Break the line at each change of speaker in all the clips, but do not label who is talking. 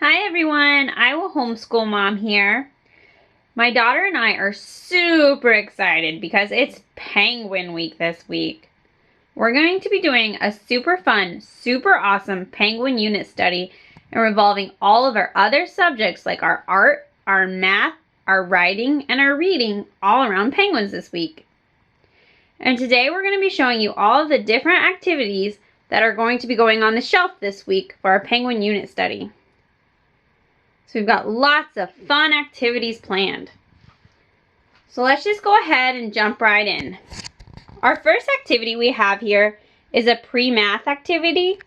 Hi everyone, I will homeschool mom here. My daughter and I are super excited because it's Penguin Week this week. We're going to be doing a super fun, super awesome penguin unit study and revolving all of our other subjects like our art, our math, our writing, and our reading all around penguins this week. And today we're going to be showing you all of the different activities that are going to be going on the shelf this week for our penguin unit study. So we've got lots of fun activities planned. So let's just go ahead and jump right in. Our first activity we have here is a pre-math activity.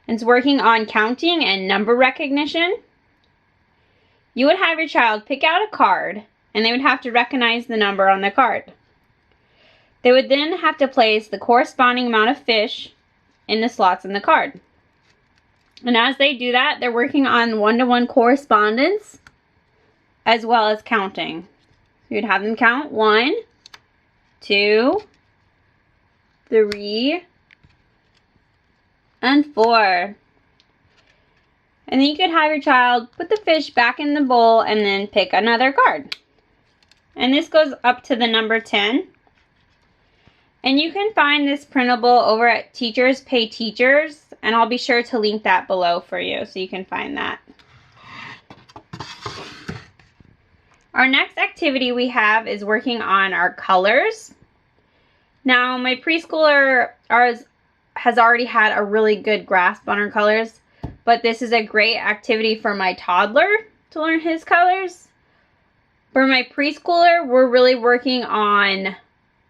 It's working on counting and number recognition. You would have your child pick out a card and they would have to recognize the number on the card. They would then have to place the corresponding amount of fish in the slots in the card. And as they do that, they're working on one-to-one correspondence as well as counting. You'd have them count 1, 2, 3, and 4. And then you could have your child put the fish back in the bowl and then pick another card. And this goes up to the number 10. And you can find this printable over at Teachers Pay Teachers, and I'll be sure to link that below for you so you can find that. Our next activity we have is working on our colors. Now, my preschooler has already had a really good grasp on her colors, but this is a great activity for my toddler to learn his colors. For my preschooler, we're really working on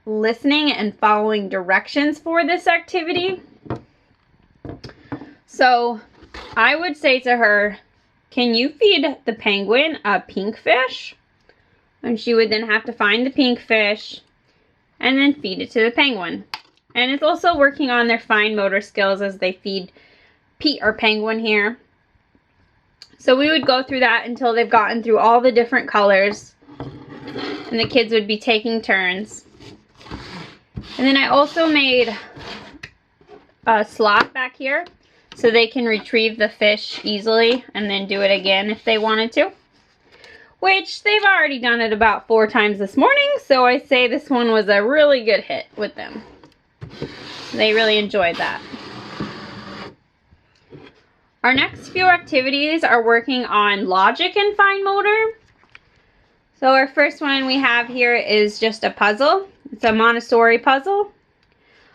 listening and following directions for this activity. So I would say to her, can you feed the penguin a pink fish? And she would then have to find the pink fish and then feed it to the penguin. And it's also working on their fine motor skills as they feed Pete, our penguin here. So we would go through that until they've gotten through all the different colors, and the kids would be taking turns. And then I also made a slot back here so they can retrieve the fish easily and then do it again if they wanted to. Which they've already done it about 4 times this morning, so I say this one was a really good hit with them. They really enjoyed that. Our next few activities are working on logic and fine motor. So our first one we have here is just a puzzle. It's a Montessori puzzle.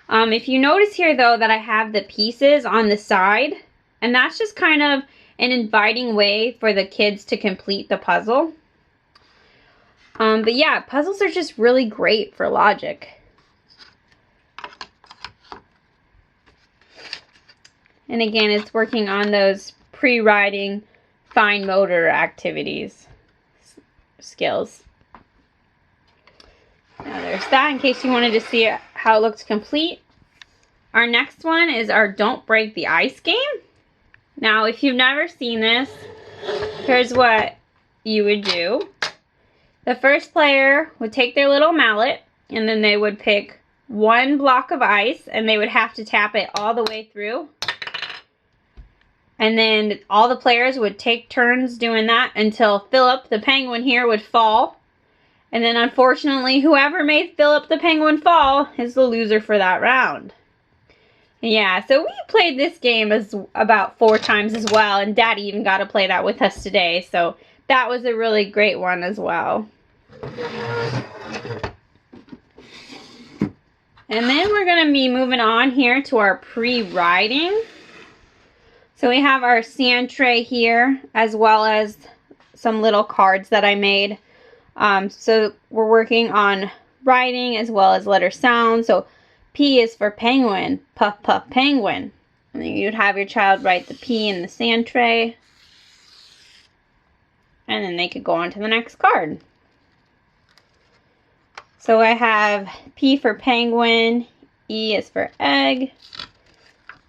If you notice here though that I have the pieces on the side, and that's just kind of an inviting way for the kids to complete the puzzle. But yeah, puzzles are just really great for logic. And again, it's working on those pre-writing fine motor activities, skills. Now there's that in case you wanted to see how it looks complete. Our next one is our Don't Break the Ice game. Now if you've never seen this, here's what you would do. The first player would take their little mallet and then they would pick one block of ice and they would have to tap it all the way through. And then all the players would take turns doing that until Philip, the penguin here, would fall. And then unfortunately, whoever made Philip the penguin fall is the loser for that round. Yeah, so we played this game about 4 times as well, and Daddy even got to play that with us today, so that was a really great one as well. And then we're going to be moving on here to our pre-writing. So we have our sand tray here, as well as some little cards that I made. So we're working on writing as well as letter sounds. So P is for penguin, puff puff penguin. And then you'd have your child write the P in the sand tray. And then they could go on to the next card. So I have P for penguin, E is for egg,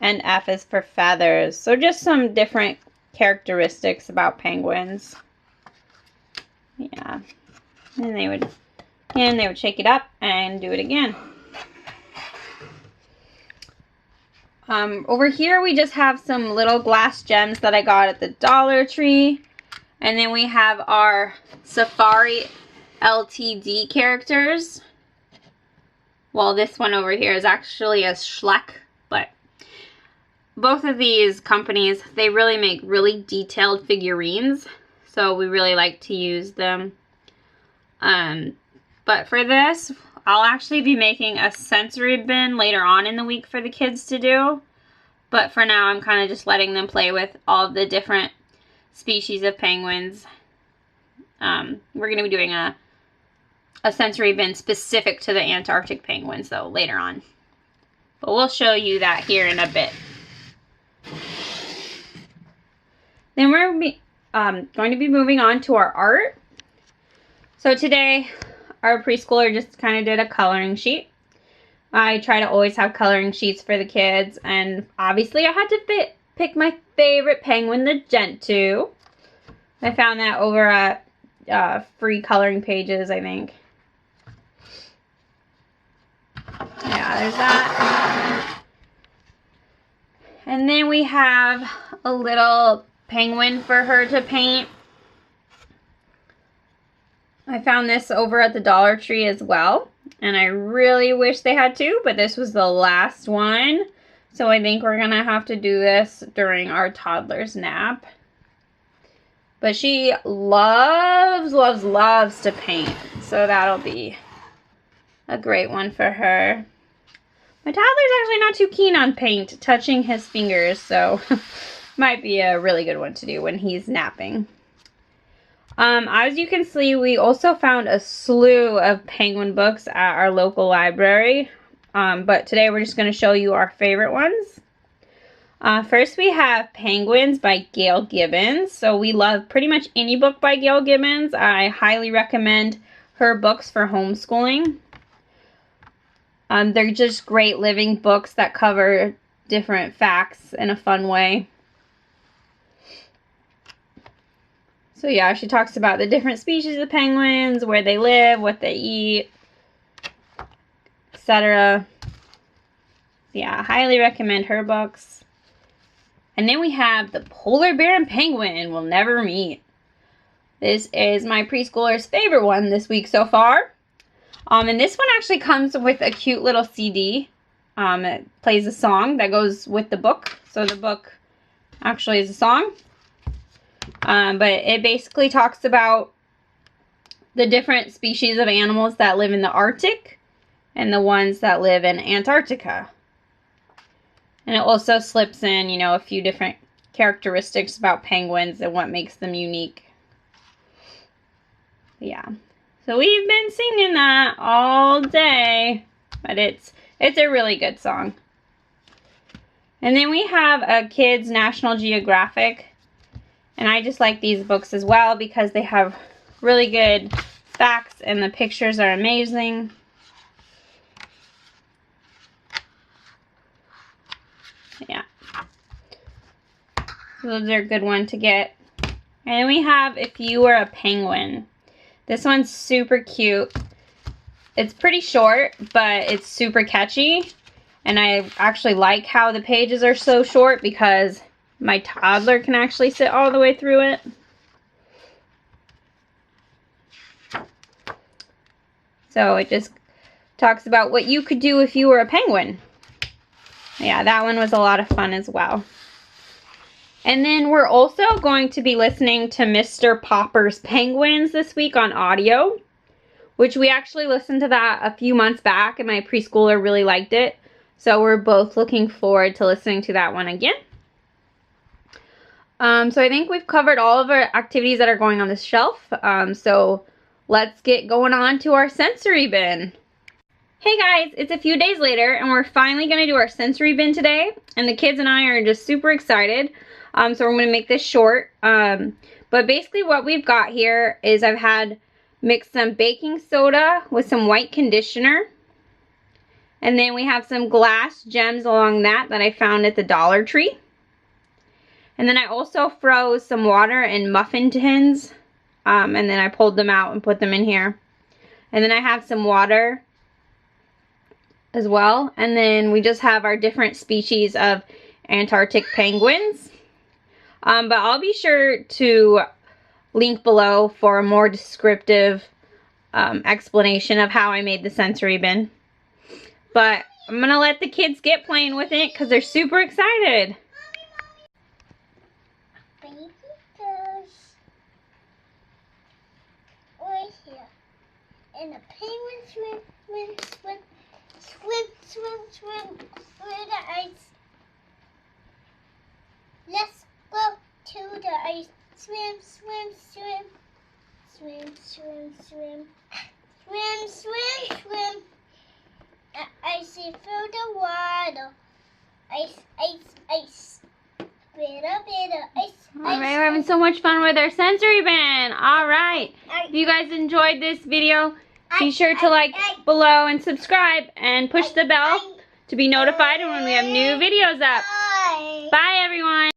and F is for feathers. So just some different characteristics about penguins. Yeah. And they would shake it up and do it again. Over here we just have some little glass gems that I got at the Dollar Tree. And then we have our Safari LTD characters. Well, this one over here is actually a Schleck, but both of these companies, they really make really detailed figurines. So we really like to use them. But for this, I'll actually be making a sensory bin later on in the week for the kids to do. But for now, I'm kind of just letting them play with all the different species of penguins. We're going to be doing a sensory bin specific to the Antarctic penguins, though, later on. But we'll show you that here in a bit. Then we're going to be moving on to our art. So today, our preschooler just kind of did a coloring sheet. I try to always have coloring sheets for the kids, and obviously I had to pick my favorite penguin, the Gentoo. I found that over at Free Coloring Pages, I think. Yeah, there's that. And then we have a little penguin for her to paint. I found this over at the Dollar Tree as well, and I really wish they had two, but this was the last one. So I think we're gonna have to do this during our toddler's nap. But she loves, loves, loves to paint, so that'll be a great one for her. My toddler's actually not too keen on paint touching his fingers, so might be a really good one to do when he's napping. As you can see, we also found a slew of penguin books at our local library, but today we're just going to show you our favorite ones. First we have Penguins by Gail Gibbons. So we love pretty much any book by Gail Gibbons. I highly recommend her books for homeschooling. They're just great living books that cover different facts in a fun way. So yeah, she talks about the different species of penguins, where they live, what they eat, etc. Yeah, I highly recommend her books. And then we have The Polar Bear and Penguin Will Never Meet. This is my preschooler's favorite one this week so far. And this one actually comes with a cute little CD. It plays a song that goes with the book. So the book actually is a song. But it basically talks about the different species of animals that live in the Arctic and the ones that live in Antarctica. And it also slips in, you know, a few different characteristics about penguins and what makes them unique. Yeah. So we've been singing that all day, but it's a really good song. And then we have a Kids National Geographic. And I just like these books as well because they have really good facts and the pictures are amazing. Yeah. So those are a good one to get. And then we have If You Were a Penguin. This one's super cute. It's pretty short, but it's super catchy. And I actually like how the pages are so short because my toddler can actually sit all the way through it. So it just talks about what you could do if you were a penguin. Yeah, that one was a lot of fun as well. And then we're also going to be listening to Mr. Popper's Penguins this week on audio, which we actually listened to that a few months back and my preschooler really liked it. So we're both looking forward to listening to that one again. So I think we've covered all of our activities that are going on the shelf. So let's get going on to our sensory bin. Hey guys, it's a few days later and we're finally going to do our sensory bin today. And the kids and I are just super excited. So we're going to make this short. But basically what we've got here is I've had mixed some baking soda with some white conditioner. And then we have some glass gems along that I found at the Dollar Tree. And then I also froze some water in muffin tins. And then I pulled them out and put them in here. And then I have some water, as well. And then we just have our different species of Antarctic penguins. But I'll be sure to link below for a more descriptive explanation of how I made the sensory bin. But I'm going to let the kids get playing with it because they're super excited.
Baby fish. Right here. And the penguin swim through the ice. Let's go to the ice. Swim. I see through the water. Ice. Bitter, ice.
Alright, we're having so much fun with our sensory bin. Alright. If you guys enjoyed this video, be sure to like below and subscribe and push the bell to be notified when we have new videos up. Bye everyone.